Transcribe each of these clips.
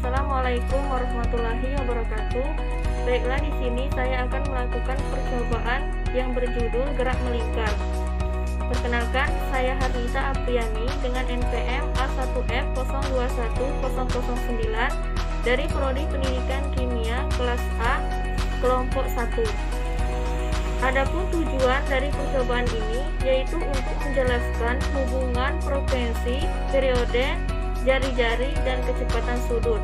Assalamualaikum warahmatullahi wabarakatuh. Baiklah, di sini saya akan melakukan percobaan yang berjudul gerak melingkar. Perkenalkan, saya Harnisa Apriani dengan NPM A1F021009 dari Prodi Pendidikan Kimia kelas A, kelompok 1. Adapun tujuan dari percobaan ini yaitu untuk menjelaskan hubungan frekuensi, periode, jari-jari, dan kecepatan sudut.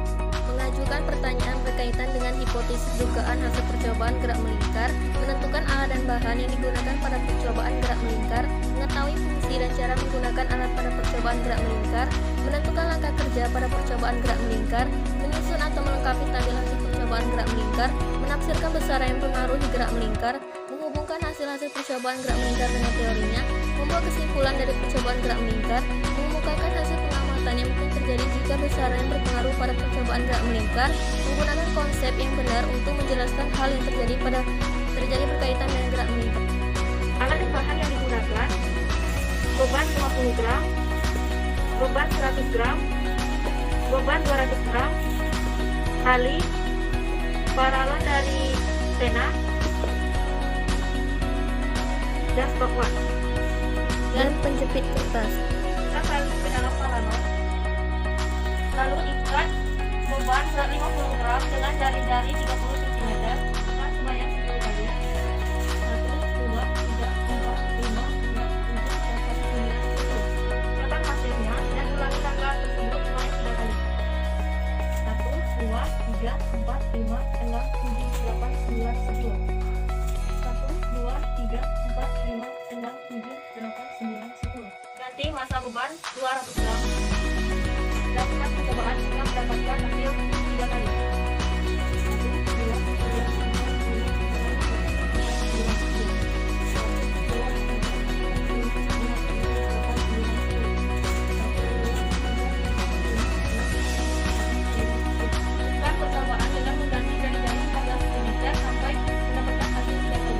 Mengajukan pertanyaan berkaitan dengan hipotesis dugaan hasil percobaan gerak melingkar, menentukan alat dan bahan yang digunakan pada percobaan gerak melingkar, mengetahui fungsi dan cara menggunakan alat pada percobaan gerak melingkar, menentukan langkah kerja pada percobaan gerak melingkar, menyusun atau melengkapi tabel hasil percobaan gerak melingkar, menafsirkan besaran yang mempengaruhi gerak melingkar, menghubungkan hasil-hasil percobaan gerak melingkar dengan teorinya, membuat kesimpulan dari percobaan gerak melingkar, mengemukakan hasil pengamatan yang mungkin terjadi jika besaran yang berpengaruh pada percobaan gerak melingkar, menggunakan konsep yang benar untuk menjelaskan hal yang terjadi berkaitan dengan gerak melingkar. Alat dan bahan yang digunakan: beban 50 gram, beban 100 gram, beban 200 gram, tali, paralon dari pena, dan stopwatch, Dan penjepit kertas. kita tarik ke dalam paralon, lalu ikat beban 150 gram dengan jari-jari 30 cm sebanyak 10 kali. 1, 2, 3, 4, 5, 6, 7, 8, 9, 10. Catat hasilnya dan ulangi langkah tersebut sebanyak 3 kali. 1, 2, 3, 4, 5, 6, 7, 8, 9, 10. 1, 2, 3, 4, 5, 6, 7, 8, 9, 10. Ganti massa beban 200 gram. Lakukan percobaan hingga mendapatkan hasil 3 kali. 1, 2, 3, 4, 5, 6, 7, 8, 9, 10. Lakukan percobaan dengan mengganti jari-jari 15 cm sampai mendapatkan hasil 3 kali.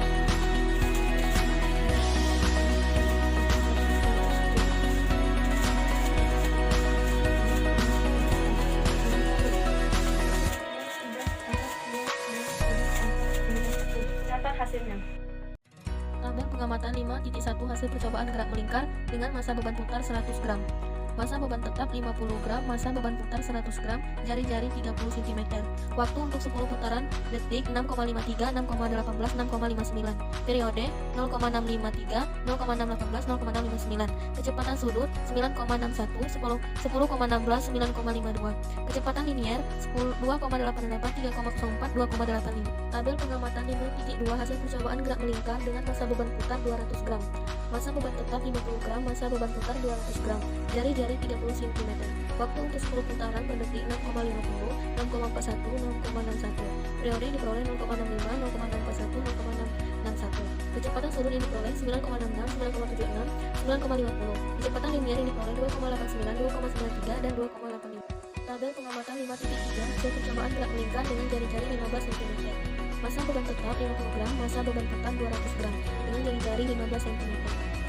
Catat hasilnya. Tabel pengamatan 5.1 hasil percobaan gerak melingkar dengan massa beban putar 100 gram. Massa beban tetap 50 gram, massa beban putar 100 gram, jari-jari 30 cm. Waktu untuk 10 putaran, detik 6,53, 6,18, 6,59. Periode 0,653, 0,618, 0,659. Kecepatan sudut 9,61, 10,16, 9,52. Kecepatan linier 2,88, 3,04, 2,85. Tabel pengamatan 5.2 hasil percobaan gerak melingkar dengan massa beban putar 200 gram. Massa beban tetap 50 gram, massa beban putar 200 gram, jari-jari 30 cm. Waktu untuk 10 putaran per detik 6,50, 6,41, 6,61. Periode diperoleh 0,65, 0,641, 0,661. Kecepatan sudut yang diperoleh 9,66, 9,76, 9,50. Kecepatan linier yang diperoleh 2,89, 2,93, dan 2,85. Tabel pengamatan 5.3 hasil percobaan gerak melingkar dengan jari-jari 15 cm. Massa beban tetap 50 gram, massa beban putar 200 gram dengan jari-jari 15 cm.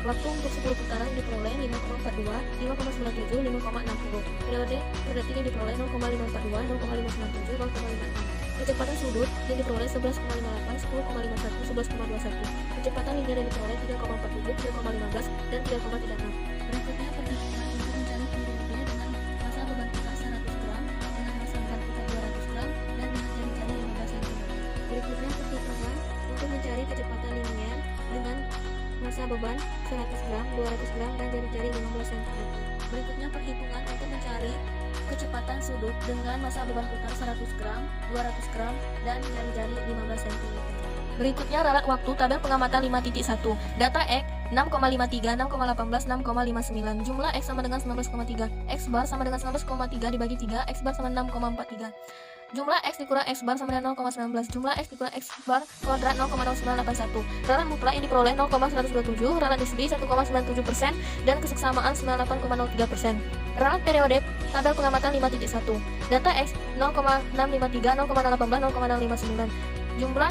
Waktu untuk 10 putaran diperoleh 5,42, 5,97, 5,60. Periode per detik yang diperoleh 0,542, 0,597, 0,56. Kecepatan sudut yang diperoleh 11,58, 10,51, 11,21. Kecepatan linier yang diperoleh 3,47, 3,15, dan 3,36. Berikutnya perhitungan untuk mencari periode dengan massa beban putar 100 gram, dengan massa beban putar 200 gram, dan dengan jari-jari 15 cm. Berikutnya perhitungan untuk mencari kecepatan linier dengan massa beban 100 gram, 200 gram, dan jari-jari 15 cm. Berikutnya perhitungan untuk mencari kecepatan sudut dengan massa beban putar 100 gram, 200 gram, dan jari-jari 15 cm. Berikutnya ralat waktu tabel pengamatan 5.1. Data X 6,53, 6,18, 6,59. Jumlah X sama dengan 19,3. X bar sama dengan 19,3 dibagi 3. X bar sama 6,43. Jumlah X dikurang X bar sama dengan 0,19. Jumlah X dikurang X bar kuadrat 0,0981. Ralat mutlak yang diperoleh 0,127. Ralat nisbi 1,97%. Dan keseksamaan 98,03%. Ralat periode tabel pengamatan 5.1. Data X 0,653, 0,18, 0,659. Jumlah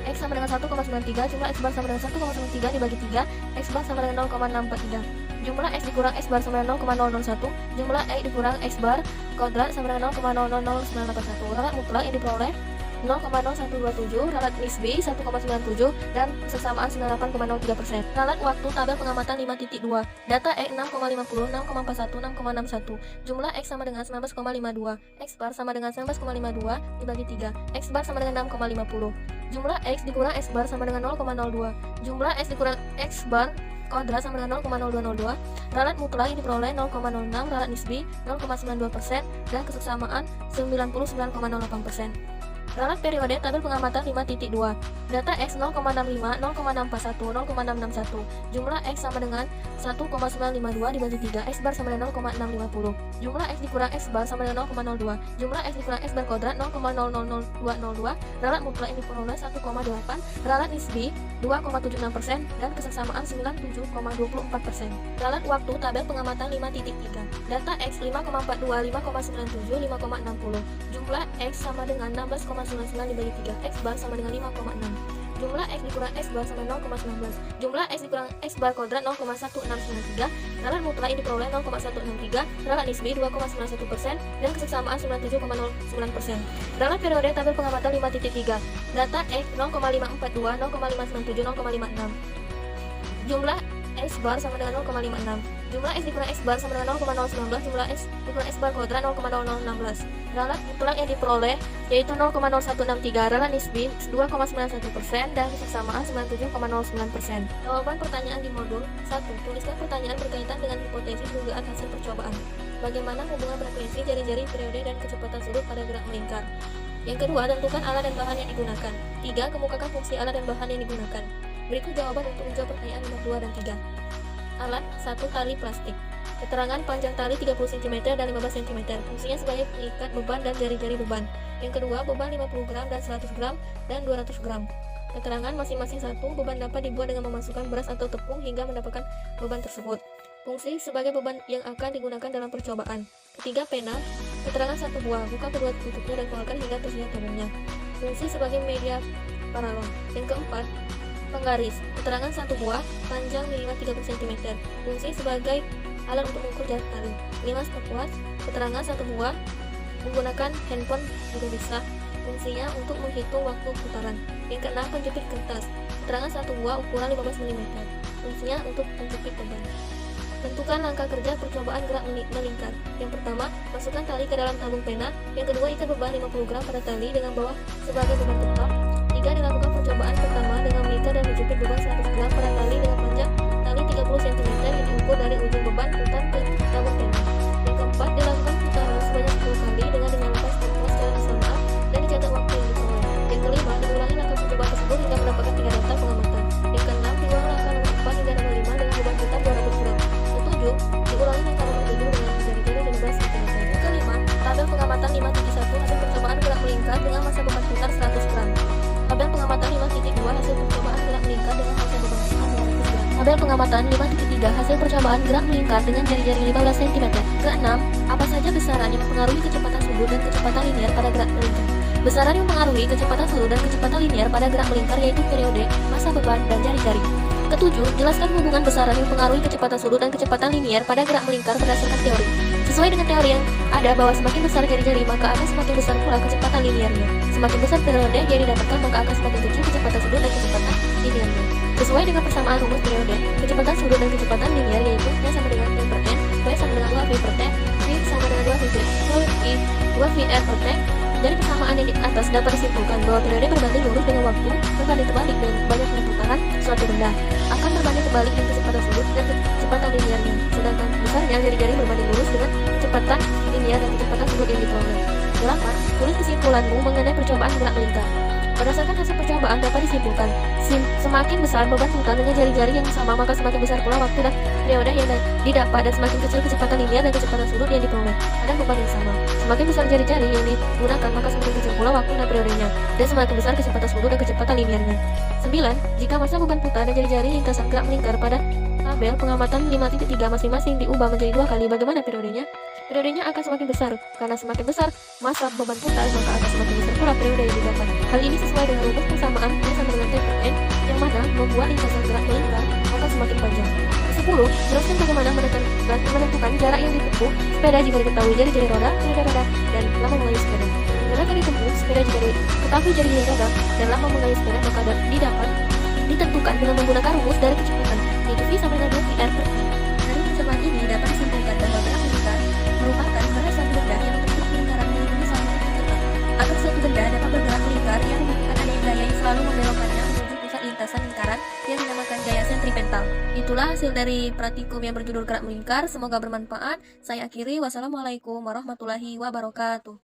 X sama dengan 1,93. Jumlah X bar sama dengan 1,93 dibagi 3. X bar sama dengan 0,643. Jumlah X dikurang X bar sama dengan 0,001. Jumlah X dikurang X bar kuadrat sama dengan 0,000981. Ralat mutlak yang diperoleh 0,0127, ralat nisbi 1,97, dan kesesamaan 98,03%. Ralat waktu tabel pengamatan 5.2. Data X 6,50, 6,41, 6,61. Jumlah X sama dengan 19,52. X bar sama dengan 19,52 dibagi 3. X bar sama dengan 6,50. Jumlah X dikurang X bar sama dengan 0,02. Jumlah X dikurang X bar kuadrat sama dengan 0,0202. Ralat mutlak yang diperoleh 0,06, ralat nisbi 0,92%, dan kesesamaan 99,08%. Ralat periode tabel pengamatan 5.2. Data X 0,65, 0,641, 0,661. Jumlah X sama dengan 1,952 dibagi 3. X bar sama dengan 0,650. Jumlah X dikurang X bar sama dengan 0,02. Jumlah X dikurang X bar kuadrat 0,000202. Ralat mutlak yang diperoleh 1,8. Ralat nisbi 2,76%, dan kesesamaan 97,24%. Ralat waktu tabel pengamatan 5.3. Data X 5,42, 5,97, 5,60. Jumlah X sama dengan 16,99 dibagi 3. X bar sama dengan 5,6. Jumlah X dikurang X bar sama 0,19. Jumlah X dikurang X bar kuadrat 0,1693. Ralat mutlak yang diperoleh 0,163. Ralat nisbi 2,91%, dan kesesamaan 97,09%. Ralat periode tabel pengamatan 5.3. Data X 0,542, 0,597, 0,56. Jumlah X bar sama dengan 0,56. Jumlah X dikurang X bar sama dengan 0,019. Jumlah X dikurang X bar kuadrat 0,0016. Ralat mutlak yang diperoleh yaitu 0,0163. Ralat nisbi 2,91%, dan kesesamaan 97,09%. Jawaban pertanyaan di modul 1. Tuliskan pertanyaan berkaitan dengan hipotesis dugaan hasil percobaan. Bagaimana hubungan frekuensi jari-jari periode dan kecepatan sudut pada gerak melingkar? Yang kedua, tentukan alat dan bahan yang digunakan. 3. Kemukakan fungsi alat dan bahan yang digunakan. Berikut jawaban untuk menjawab pertanyaan nomor 2 dan 3. Alat 1. Tali plastik. Keterangan panjang tali 30 cm dan 15 cm. Fungsinya sebagai pengikat beban dan jari-jari beban. Yang kedua, beban 50 gram dan 100 gram dan 200 gram. Keterangan masing-masing satu. Beban dapat dibuat dengan memasukkan beras atau tepung hingga mendapatkan beban tersebut. Fungsi sebagai beban yang akan digunakan dalam percobaan. Ketiga, pena. Keterangan satu buah. Buka kedua tutupnya dan keluarkan hingga terlihat tabungnya. Fungsi sebagai media paralon. Yang keempat, penggaris. Keterangan satu buah, panjang minimal 30 cm. Fungsi sebagai alat untuk mengukur jarak tali. 5. Stopwatch. Keterangan satu buah, menggunakan handphone juga bisa. Fungsinya untuk menghitung waktu putaran. Yang keenam, penjepit kertas. Keterangan satu buah, ukuran 15 mm. Fungsinya untuk menjepit beban. Tentukan langkah kerja percobaan gerak melingkar. Yang pertama, masukkan tali ke dalam tabung pena. Yang kedua, ikat beban 50 gram pada tali dengan bawah sebagai beban tetap. 3. Dilakukan percobaan pertama dengan mengikat dan menjepit beban 100 gram pada tali dengan panjang tali 30 cm yang diukur dari ujung beban putar ke tabung pena. Yang keempat, dilakukan putaran sebanyak 10 kali dengan dinyalakan stopwatch secara bersamaan dan dicatat waktu yang diperoleh. Yang kelima, diulangi langkah percobaan tersebut hingga mendapatkan 3 data pengamatan. Yang keenam, diulang langkah nomor 4 hingga nomor 5 dengan beban putar 200 gram. Yang ketujuh, diulangi langkah nomor 7 dengan jari-jari 15 cm. Yang kelima, tabel pengamatan 5.1 hasil percobaan gerak melingkar dengan masa beban putar 100 gram. Tabel pengamatan 5.2 hasil percobaan gerak melingkar dengan masa beban putar 200 gram. Tabel pengamatan 5.3 hasil percobaan gerak melingkar dengan jari-jari 15 cm. Keenam, apa saja besaran yang mempengaruhi kecepatan sudut dan kecepatan linear pada gerak melingkar? Besaran yang mempengaruhi kecepatan sudut dan kecepatan linear pada gerak melingkar yaitu periode, masa beban, dan jari-jari. Ketujuh, jelaskan hubungan besaran yang mempengaruhi kecepatan sudut dan kecepatan linear pada gerak melingkar berdasarkan teori. Sesuai dengan teori yang ada bahwa semakin besar jari-jari maka akan semakin besar pula kecepatan linearnya. Semakin besar periode yang didapatkan maka akan semakin kecil kecepatan sudut dan kecepatan linearnya. Sesuai dengan persamaan rumus periode, kecepatan sudut dan kecepatan linear yaitu N sama dengan T per N, V sama dengan 2V per T, V sama dengan 2V per I, 2VR per T. Dari persamaan yang di atas dapat disimpulkan bahwa periode berbanding lurus dengan waktu berbanding terbalik dengan banyaknya putaran suatu benda akan berbanding terbalik dengan kecepatan sudut dan kecepatan linearnya. Sedangkan besarnya jari-jari berbanding lurus dengan kecepatan linear dan kecepatan sudut yang diperoleh. 8. Tulis kesimpulanmu mengenai percobaan gerak melingkar. Berdasarkan hasil percobaan dapat disimpulkan, semakin besar beban putar dengan jari-jari yang sama maka semakin besar pula waktu dan periode yang didapat, dan semakin kecil kecepatan linear dan kecepatan sudut yang diperoleh pada beban yang sama. Semakin besar jari-jari yang digunakan maka semakin kecil pula waktu dan periodenya, dan semakin besar kecepatan sudut dan kecepatan linearnya. 9. Jika masa beban putar dan jari-jari lintasan gerak melingkar pada tabel pengamatan 5.3 masing-masing diubah menjadi 2 kali, bagaimana periodenya? Periodenya akan semakin besar, karena semakin besar masa beban putar maka akan semakin besar pula periode yang didapat. Hal ini sesuai dengan rumus persamaan N sama dengan T per N, yang mana membuat lintasan gerak melingkar akan akan semakin panjang. 10. Jelaskan bagaimana menentukan jarak yang ditempuh sepeda jika diketahui jari-jari roda, dan lama mengayuh sepeda. Jarak yang ditempuh sepeda jika diketahui jari-jari roda dan lama mengayuh sepeda maka didapat ditentukan dengan menggunakan rumus dari kecepatan, yaitu V sama dengan 2 VR per detik. Dari percobaan ini dapat disimpulkan bahwa gerak melingkar merupakan gerak satu benda yang membentuk lingkaran melingkari satu titik tetap. Agar suatu benda dapat bergerak melingkar, yang membutuhkan adanya gaya yang selalu membelokkannya menuju pusat lintasan lingkaran yang dinamakan gaya sentripetal. Itulah hasil dari praktikum yang berjudul gerak melingkar. Semoga bermanfaat. Saya akhiri. Wassalamualaikum warahmatullahi wabarakatuh.